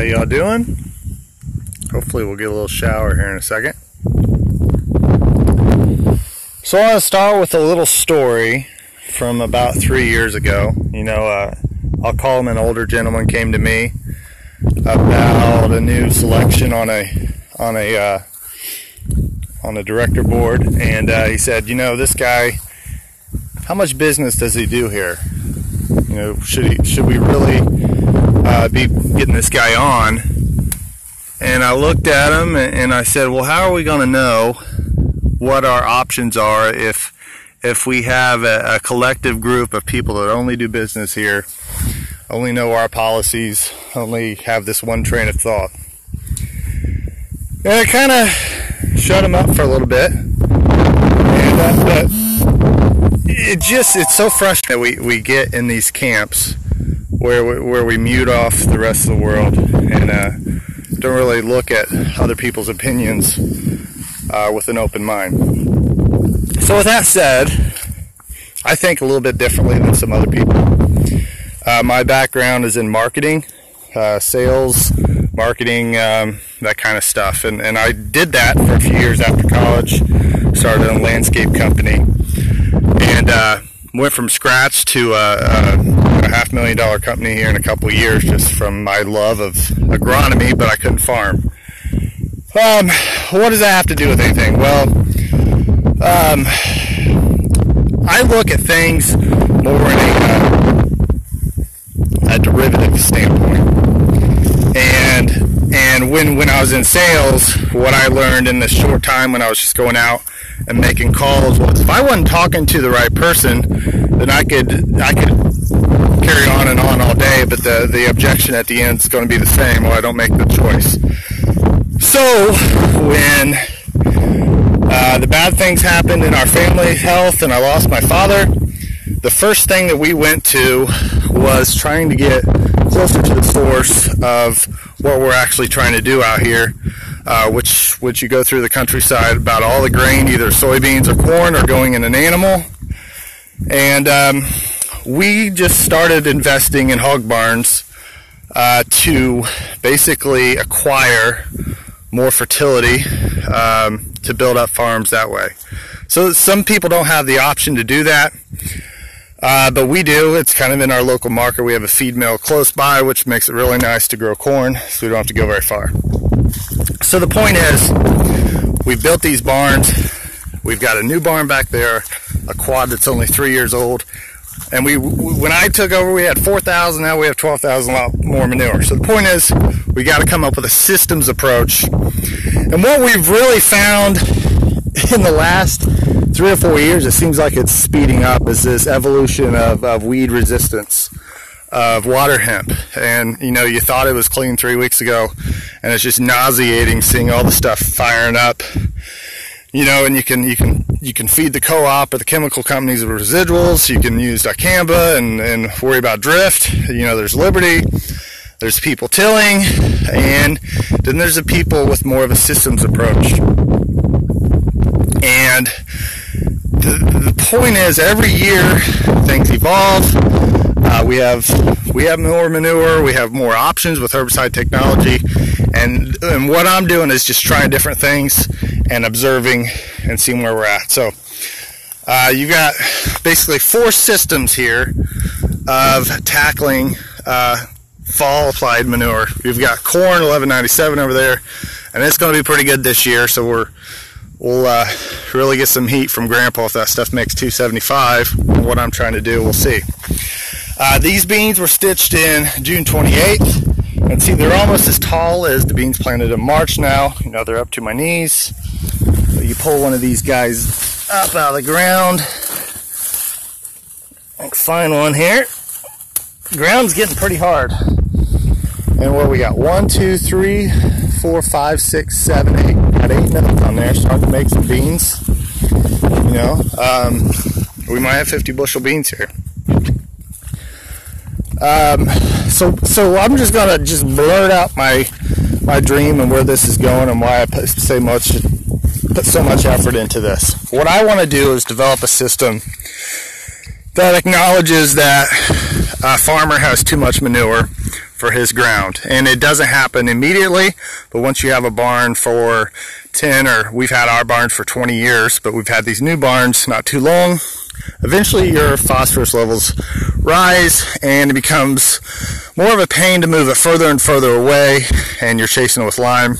How y'all doing? Hopefully we'll get a little shower here in a second. So I want to start with a little story from about 3 years ago. I'll call him an older gentleman, came to me about a new selection on a director board, and he said, this guy, how much business does he do here? Should we really be getting this guy on? And I looked at him and I said, well, how are we going to know what our options are if we have a collective group of people that only do business here, only know our policies, only have this one train of thought? And I kind of shut him up for a little bit, and it's so frustrating that we get in these camps where we mute off the rest of the world and don't really look at other people's opinions with an open mind. So with that said, I think a little bit differently than some other people. My background is in marketing, sales, marketing, that kind of stuff, and I did that for a few years after college. Started a landscape company and went from scratch to a $500,000 company here in a couple of years, just from my love of agronomy, but I couldn't farm. What does that have to do with anything? Well, I look at things more in a derivative standpoint. And when I was in sales, what I learned in this short time when I was just going out and making calls was, if I wasn't talking to the right person, then I could carry on and on all day, but the objection at the end is going to be the same. Well, I don't make the choice. So when the bad things happened in our family health and I lost my father, the first thing that we went to was trying to get closer to the source of what we're actually trying to do out here, which you go through the countryside, about all the grain, either soybeans or corn, are going in an animal. And we just started investing in hog barns to basically acquire more fertility to build up farms that way. So some people don't have the option to do that, but we do. It's kind of in our local market. We have a feed mill close by, which makes it really nice to grow corn, so we don't have to go very far. So the point is, we've built these barns. We've got a new barn back there, a quad that's only 3 years old. And when I took over, we had 4,000. Now we have 12,000, a lot more manure. So the point is, we got to come up with a systems approach. And what we've really found in the last 3 or 4 years, it seems like it's speeding up, is this evolution of weed resistance, of water hemp. And you thought it was clean 3 weeks ago, and it's just nauseating seeing all the stuff firing up. And you can feed the co-op or the chemical companies with residuals. You can use dicamba and worry about drift. There's Liberty, there's people tilling, and then there's the people with more of a systems approach. And the point is, every year things evolve. We have more manure, we have more options with herbicide technology, and what I'm doing is just trying different things and observing and seeing where we're at. So you've got basically 4 systems here of tackling fall applied manure. You've got corn 1197 over there, and it's going to be pretty good this year, so we'll really get some heat from Grandpa if that stuff makes 275. What I'm trying to do, we'll see. These beans were stitched in June 28th, and see, they're almost as tall as the beans planted in March now. They're up to my knees. So you pull one of these guys up out of the ground. I can find one here. The ground's getting pretty hard. And what we got? 1, 2, 3, 4, 5, 6, 7, 8. Got 8 nuts on there, starting to make some beans. We might have 50 bushel beans here. So I'm just gonna blurt out my dream and where this is going and why I put so much effort into this. What I want to do is develop a system that acknowledges that a farmer has too much manure. for his ground. And it doesn't happen immediately, but once you have a barn for 10, or we've had our barns for 20 years, but we've had these new barns not too long, eventually your phosphorus levels rise and it becomes more of a pain to move it further and further away, and you're chasing it with lime,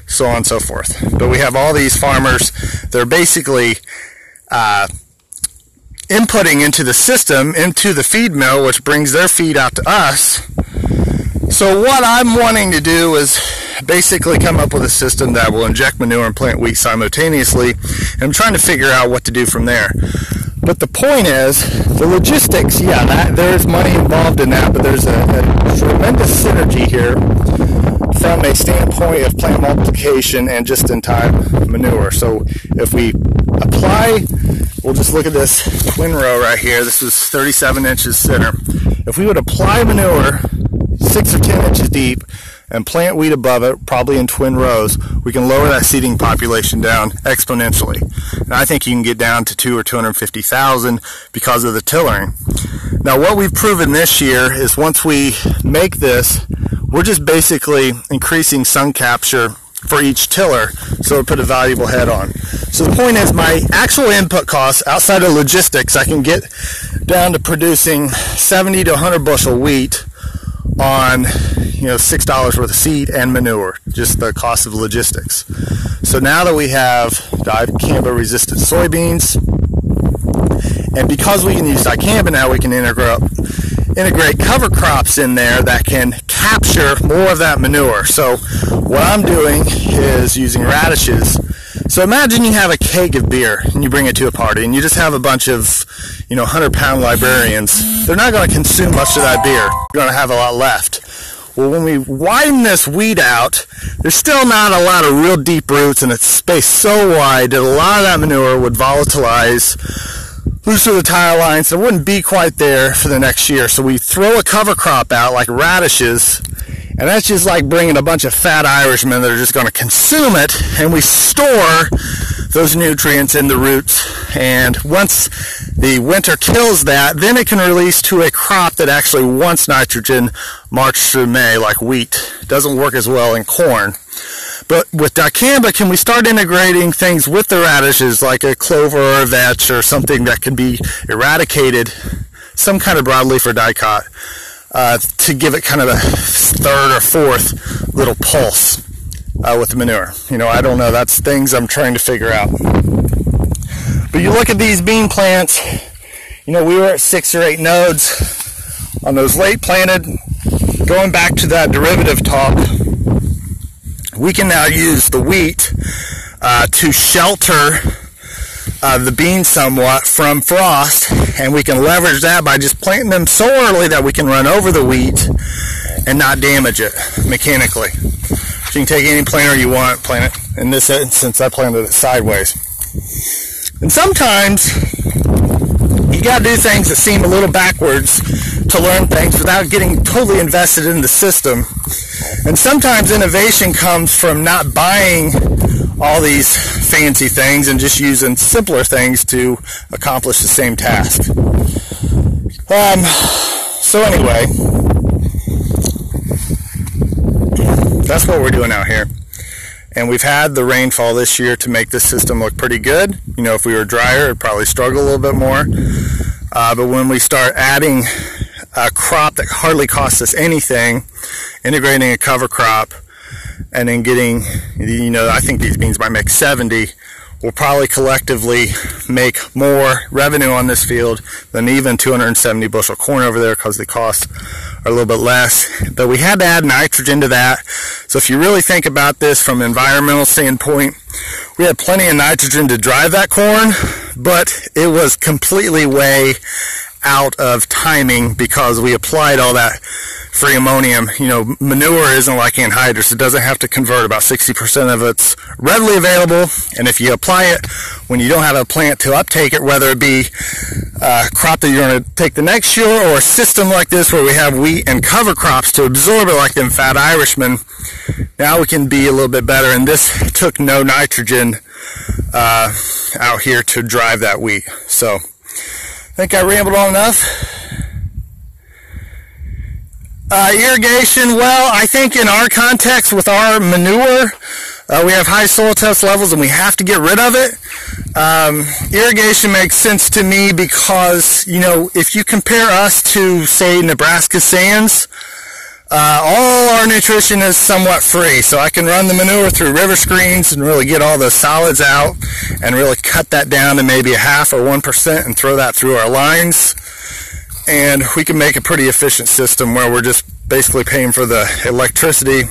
so on and so forth. But we have all these farmers that are basically inputting into the system, into the feed mill, which brings their feed out to us. So what I'm wanting to do is basically come up with a system that will inject manure and plant wheat simultaneously, and I'm trying to figure out what to do from there. But the point is, the logistics, yeah, there's money involved in that, but there's a tremendous synergy here from a standpoint of plant multiplication and just-in-time manure. So if we apply, we'll just look at this twin row right here. This is 37 inches center. If we would apply manure 6 or 10 inches deep and plant wheat above it, probably in twin rows, we can lower that seeding population down exponentially. And I think you can get down to 200 or 250,000 because of the tillering. Now what we've proven this year is once we make this, we're just basically increasing sun capture for each tiller, so we put a valuable head on. So the point is, my actual input costs outside of logistics, I can get down to producing 70 to 100 bushel wheat on $6 worth of seed and manure, just the cost of logistics. So now that we have dicamba resistant soybeans, and because we can use dicamba now, we can integrate cover crops in there that can capture more of that manure. So what I'm doing is using radishes. So imagine you have a keg of beer and you bring it to a party and you just have a bunch of 100-pound librarians. They're not going to consume much of that beer. You're going to have a lot left. Well, when we widen this wheat out, there's still not a lot of real deep roots, and it's spaced so wide that a lot of that manure would volatilize, lose through the tile lines, and it wouldn't be quite there for the next year. So we throw a cover crop out like radishes, and that's just like bringing a bunch of fat Irishmen that are just going to consume it, and we store those nutrients in the roots. And once the winter kills that, then it can release to a crop that actually wants nitrogen March through May, like wheat. It doesn't work as well in corn. But with dicamba, can we start integrating things with the radishes, like a clover or a vetch or something that can be eradicated, some kind of broadleaf or dicot, to give it kind of a third or fourth little pulse with the manure. I don't know. That's things I'm trying to figure out. But you look at these bean plants, we were at 6 or 8 nodes on those late planted. Going back to that derivative talk, we can now use the wheat to shelter the beans somewhat from frost, and we can leverage that by just planting them so early that we can run over the wheat and not damage it mechanically. So you can take any planter you want, plant it. In this instance, I planted it sideways. And sometimes you got to do things that seem a little backwards to learn things without getting totally invested in the system. And sometimes innovation comes from not buying all these fancy things and just using simpler things to accomplish the same task. So anyway, that's what we're doing out here. And we've had the rainfall this year to make this system look pretty good. If we were drier, it'd probably struggle a little bit more. But when we start adding a crop that hardly costs us anything, integrating a cover crop, and then getting, I think these beans might make 70, we'll probably collectively make more revenue on this field than even 270 bushel corn over there, because the costs are a little bit less. But we had to add nitrogen to that. So if you really think about this from an environmental standpoint, we had plenty of nitrogen to drive that corn, but it was completely way out of timing because we applied all that free ammonium. Manure isn't like anhydrous. It doesn't have to convert. About 60% of it's readily available, and if you apply it when you don't have a plant to uptake it, whether it be a crop that you're going to take the next year or a system like this where we have wheat and cover crops to absorb it like them fat Irishmen, now we can be a little bit better. And this took no nitrogen out here to drive that wheat. So I think I rambled on enough. Irrigation, well, I think in our context with our manure, we have high soil test levels and we have to get rid of it. Irrigation makes sense to me because, you know, if you compare us to, say, Nebraska sands, all our nutrition is somewhat free. So I can run the manure through river screens and really get all the solids out and really cut that down to maybe 0.5% or 1% and throw that through our lines. And we can make a pretty efficient system where we're just basically paying for the electricity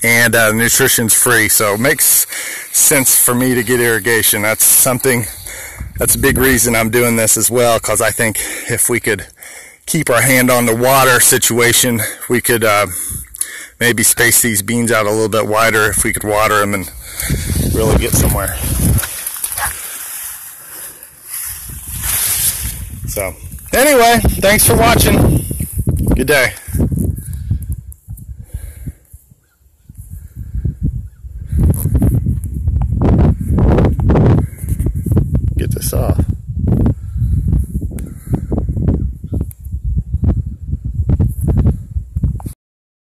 and nutrition's free. So it makes sense for me to get irrigation. That's a big reason I'm doing this as well, because I think if we could keep our hand on the water situation, we could maybe space these beans out a little bit wider if we could water them and really get somewhere. So anyway, thanks for watching. Good day. Get this off.